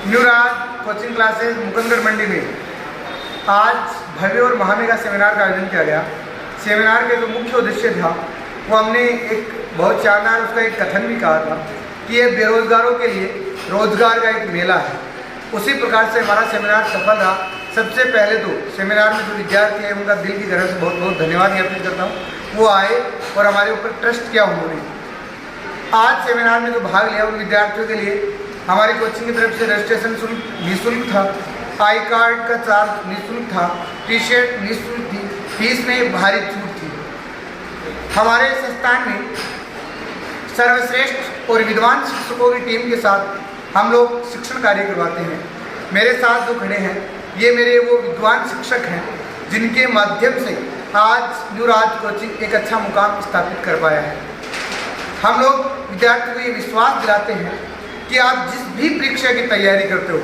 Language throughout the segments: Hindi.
न्यू राज कोचिंग क्लासेस मुकुंदगढ़ मंडी में आज भव्य और महामेगा सेमिनार का आयोजन किया गया। सेमिनार के जो मुख्य उद्देश्य था वो हमने एक बहुत शानदार उसका एक कथन भी कहा था कि ये बेरोजगारों के लिए रोजगार का एक मेला है। उसी प्रकार से हमारा सेमिनार सफल रहा। सबसे पहले तो सेमिनार में जो विद्यार्थी हैं उनका दिल की गहराई से बहुत बहुत धन्यवाद ज्ञापित करता हूँ। वो आए और हमारे ऊपर ट्रस्ट किया उन्होंने। आज सेमिनार में जो भाग लिया उन विद्यार्थियों के लिए हमारी कोचिंग की तरफ से रजिस्ट्रेशन शुल्क निःशुल्क था, आई कार्ड का चार्ज निःशुल्क था, टी शर्ट निःशुल्क थी, फीस में भारी छूट थी। हमारे संस्थान में सर्वश्रेष्ठ और विद्वान शिक्षकों की टीम के साथ हम लोग शिक्षण कार्य करवाते हैं। मेरे साथ जो खड़े हैं ये मेरे वो विद्वान शिक्षक हैं जिनके माध्यम से आज न्यू राज कोचिंग एक अच्छा मुकाम स्थापित कर पाया है। हम लोग विद्यार्थियों को ये विश्वास दिलाते हैं कि आप जिस भी परीक्षा की तैयारी करते हो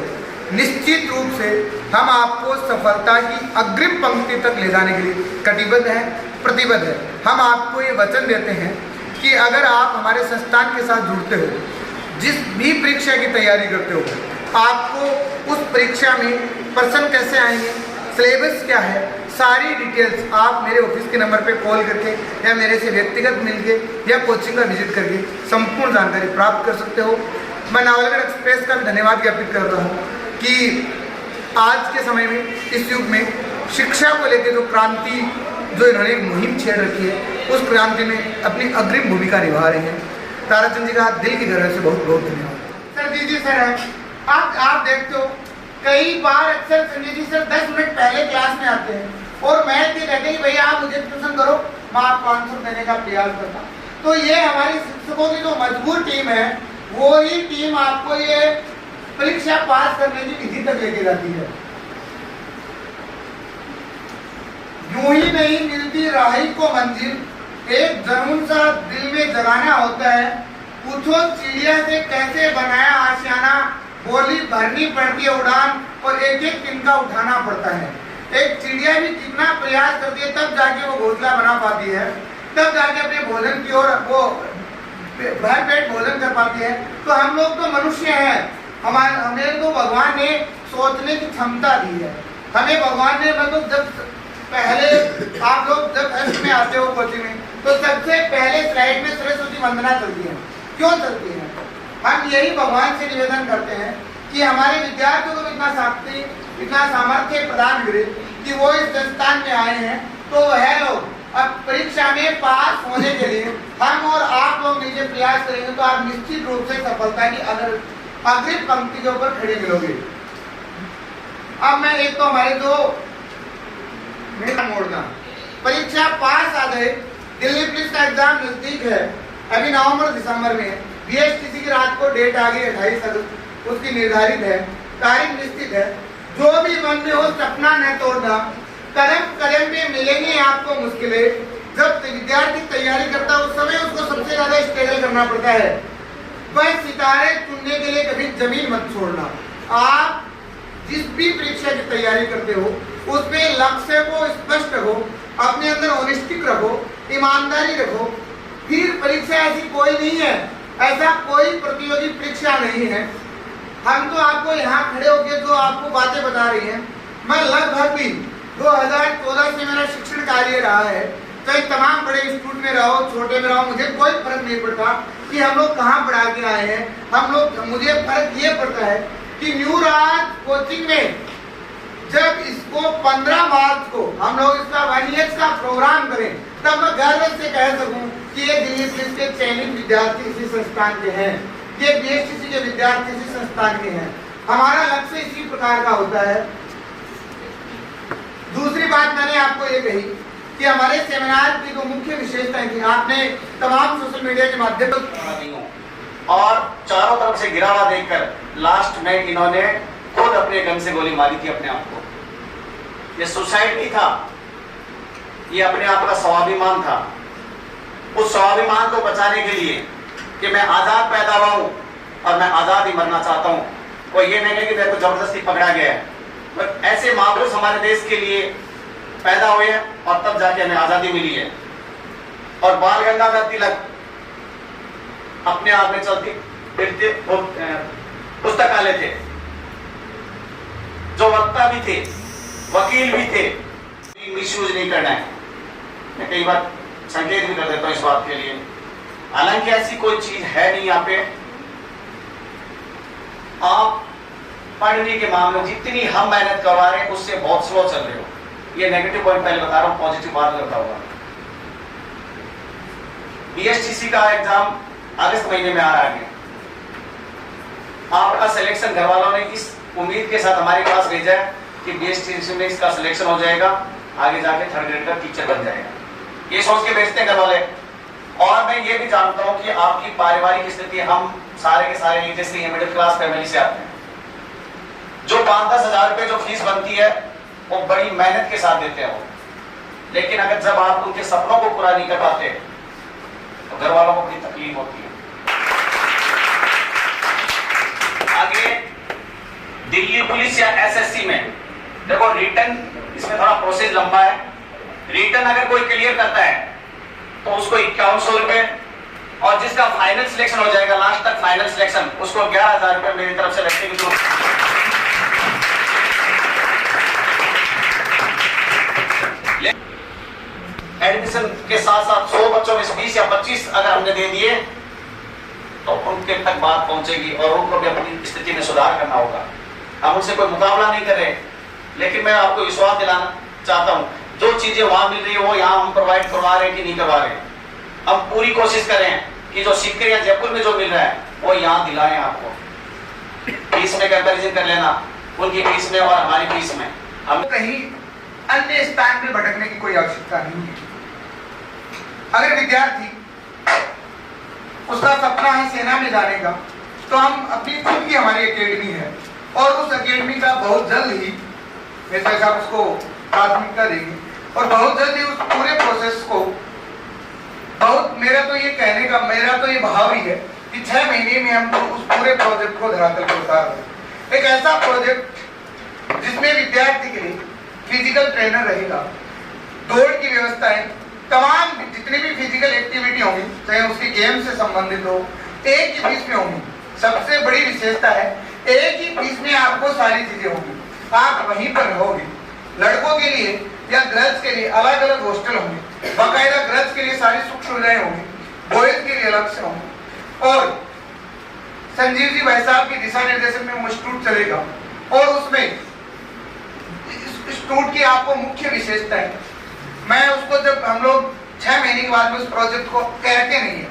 निश्चित रूप से हम आपको सफलता की अग्रिम पंक्ति तक ले जाने के लिए कटिबद्ध हैं, प्रतिबद्ध हैं। हम आपको ये वचन देते हैं कि अगर आप हमारे संस्थान के साथ जुड़ते हो, जिस भी परीक्षा की तैयारी करते हो, आपको उस परीक्षा में प्रश्न कैसे आएंगे, सिलेबस क्या है, सारी डिटेल्स आप मेरे ऑफिस के नंबर पे कॉल करके या मेरे से व्यक्तिगत मिलके या कोचिंग का विजिट करके संपूर्ण जानकारी प्राप्त कर सकते हो। मैं नावलगढ़ एक्सप्रेस का भी धन्यवाद ज्ञापित कर रहा हूँ कि आज के समय में, इस युग में शिक्षा को लेकर जो क्रांति जो इन्होंने एक मुहिम छेड़ रखी है, उस क्रांति में अपनी अग्रिम भूमिका निभा रहे हैं। ताराचंद जी का दिल की गहराई से बहुत बहुत धन्यवाद। सर जी सर, आप देखते हो कई बार अक्सर संजय जी सर 10 मिनट पहले क्लास में आते हैं और मैं कहते हैं भैया आप मुझे ट्यूशन करो, मैं आपको आंसर देने का प्रयास करता हूँ। तो ये हमारी शिक्षकों की जो मजबूर टीम है वो ही टीम आपको ये परीक्षा पास करने की विधि तक लेके जाती है। यूं ही नहीं मिलती राही को मंजिल, एक जुनून सा दिल में जगाना होता है। पूछो चिड़िया से कैसे बनाया आशियाना, बोली भरनी पड़ती है उड़ान और एक एक तिनका उठाना पड़ता है। एक चिड़िया भी कितना प्रयास करती है तब जाके वो घोंसला बना पाती है, तब जाके अपने भोजन की ओर वो भर पेट भोजन कर पाती है। तो हम लोग तो मनुष्य हैं, हमें तो भगवान ने सोचने की क्षमता दी है। हमें भगवान ने मतलब जब पहले आप लोग जब फर्स्ट में आते हो कोचिंग में तो सबसे पहले स्लाइड में सरस्वती वंदना चलती है। क्यों चलती है? हम यही भगवान से निवेदन करते हैं कि हमारे विद्यार्थियों को इतना शक्ति, इतना सामर्थ्य प्रदान करे कि वो इस संस्थान में आए हैं। तो वह लोग अब परीक्षा में पास होने के लिए हम और आप लोग नीचे प्रयास करेंगे तो आप निश्चित रूप से सफलता की अग्रिम पंक्ति के ऊपर खड़े मिलोगे। अब मैं एक तो हमारे जो मोड़ना परीक्षा पास आ गए, दिल्ली पुलिस का एग्जाम नजदीक है, अभी नवंबर दिसंबर में बीएसटीसी की रात को डेट आ गई 28 अगस्त, उसकी निर्धारित है, तारीख निश्चित है। जो भी मन में हो सपना न तोड़ना, कदम कदम में मिलेंगे आपको मुश्किलें। जब विद्यार्थी तैयारी करता है उस समय उसको सबसे ज्यादा स्ट्रगल करना पड़ता है। बस सितारे चुनने के लिए कभी जमीन मत छोड़ना। आप जिस भी परीक्षा की तैयारी करते हो उसमें लक्ष्य को स्पष्ट रखो, अपने अंदर ऑनेस्टिक रखो, ईमानदारी रखो। फिर परीक्षा ऐसी कोई नहीं है, ऐसा कोई प्रतियोगी परीक्षा नहीं है। हम तो आपको यहाँ खड़े होकर जो आपको बातें बता रही हैं, मैं लगभग भी 2014 से मेरा शिक्षण कार्य रहा है, चाहे तमाम बड़े इंस्टीट्यूट में रहो, छोटे में रहो, मुझे कोई फर्क नहीं पड़ता कि हम लोग कहाँ पढ़ा के आए हैं। मुझे फर्क ये पड़ता है कि न्यू राज कोचिंग में जब इसको 15 मार्च को हम लोग इसका 1 ईयर का प्रोग्राम करें तब मैं गर्व से कह सकूं कि ये दिल्ली पुलिस के चयनित विद्यार्थी इसी संस्थान के हैं, ये बीएसटीसी के विद्यार्थी इसी संस्थान के हैं। हमारा लक्ष्य इसी प्रकार का होता है। दूसरी बात मैंने आपको ये कही कि हमारे सेमिनार की जो मुख्य विशेषता थी, आपने तमाम सोशल मीडिया के माध्यम से और चारों तरफ से गिरा हुआ देखकर लास्ट में इन्होंने खुद अपने गन से गोली मारी थी अपने आप को। ये सुसाइड नहीं था, ये अपने आप का स्वाभिमान था। उस स्वाभिमान को बचाने के लिए कि मैं आजाद पैदा हुआ हूं और मैं आजाद ही मरना चाहता हूं, वो ये नहीं है कि मेरे को जबरदस्ती पकड़ा गया है। पर ऐसे महापुरुष हमारे देश के लिए पैदा हुए और तब जाके हमें आजादी मिली है। और बाल गंगाधर तिलक अपने आप में चलती फिरते पुस्तकालय थे, वक्ता भी थे, वकील भी थे। मिसयूज नहीं करना है, मैं कई बार संकेत भी कर देता हूँ इस बात के लिए। हालांकि ऐसी कोई चीज है नहीं यहाँ पे। आप पढ़ने के मामले में जितनी हम मेहनत करवा रहे हैं उससे बहुत स्लो चल रहे हो। ये नेगेटिव पॉइंट पहले बता रहा हूँ, पॉजिटिव बात करता हुआ। बीएसटीसी का एग्जाम अगस्त महीने में आ रहा है। आपका सिलेक्शन घर वालों ने इस उम्मीद के साथ हमारे पास भेजा है कि बीएसटीसी में इसका सिलेक्शन हो जाएगा, आगे जाके 3rd ग्रेड का टीचर बन जाएगा, ये सोच के भेजते हैं घर वाले। और मैं ये भी जानता हूं कि आपकी पारिवारिक स्थिति, हम सारे के सारे जैसे मिडिल क्लास फैमिली से आते हैं। जो 5-10 हजार रुपए जो फीस बनती है वो बड़ी मेहनत के साथ देते हैं वो, लेकिन अगर जब आप उनके सपनों को पूरा नहीं कर पाते तो घर वालों को बड़ी तकलीफ होती है। आगे दिल्ली पुलिस या एसएससी में देखो रिटर्न, इसमें थोड़ा प्रोसेस लंबा है। रिटर्न अगर कोई क्लियर करता है तो उसको 5100 रुपए, और जिसका फाइनल सिलेक्शन हो जाएगा, लास्ट तक फाइनल सिलेक्शन, उसको 11,000 रुपए मेरी तरफ से व्यक्तिगत रूप एडमिशन के साथ साथ 100 बच्चों में 20 या 25 अगर हमने दे दिए तो उनके तक बात पहुंचेगी और उनको भी अपनी स्थिति में सुधार करना होगा। हम उनसे कोई मुकाबला नहीं कर रहे, लेकिन मैं आपको विश्वास दिलाना चाहता हूं, जो चीजें वहां मिल रही है वो यहाँ हम प्रोवाइड करवा रहे हैं कि नहीं करवा रहे। हम पूरी कोशिश करें कि जो सीकर या जयपुर में जो मिल रहा है वो यहाँ दिलाएं आपको। फीस में कंपेरिजन कर लेना, उनकी फीस में और हमारी फीस में। हम कहीं अन्य स्थान में भटकने की कोई आवश्यकता नहीं है। अगर विद्यार्थी उसका सपना है सेना में जाने का, तो हम अपनी खुद की हमारी एकेडमी है और उस एकेडमी का बहुत जल्द ही मेरे साहब उसको प्राथमिकता देंगे और बहुत जल्द ही उस पूरे प्रोसेस को मेरा तो ये भाव ही है कि 6 महीने में हम उस पूरे प्रोजेक्ट को धरातल पर उतार दें। एक ऐसा प्रोजेक्ट जिसमें विद्यार्थी के लिए फिजिकल ट्रेनर रहेगा, दौड़ की व्यवस्थाएं, तमाम जितनी भी फिजिकल एक्टिविटी होंगी, चाहे उसकी गेम से संबंधित हो, एक ही फीस में होंगी। सबसे बड़ी विशेषता है एक ही फीस में आपको सारी चीजें होंगी, आप वहीं पर रहोगे। लड़कों के लिए या गर्ल्स के लिए अलग अलग हॉस्टल होंगे, बाकायदा गर्ल्स के लिए सारी सुख सुविधाएं होंगी, बॉयज के लिए अलग से होंगे। और संजीव जी भाई साहब की दिशा निर्देशन में वो इंस्टीट्यूट चलेगा और उसमें इंस्टीट्यूट की आपको मुख्य विशेषता है। मैं उसको जब हम लोग 6 महीने के बाद में उस प्रोजेक्ट को कहते नहीं है,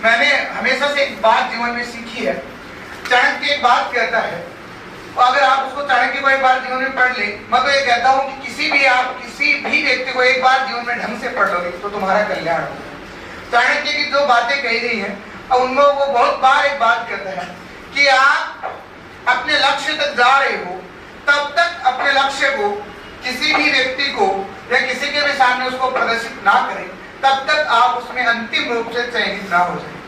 मैंने हमेशा से एक बात जीवन में सीखी है। चाणक्य एक बात कहता है, अगर आप उसको चाणक्य को एक बार जीवन में पढ़ ले, मैं तो ये कहता हूँ कि किसी भी व्यक्ति को एक बार जीवन में ढंग से पढ़ लोगे तो तुम्हारा कल्याण होगा। चाणक्य की जो बातें कही गई हैं, उनमें वो बहुत बार एक बात कहता है कि आप अपने लक्ष्य तक जा रहे हो, तब तक अपने लक्ष्य को किसी भी व्यक्ति को या किसी के भी सामने उसको प्रदर्शित ना करें, तब तक आप उसमें अंतिम रूप से चयनित ना हो जाए।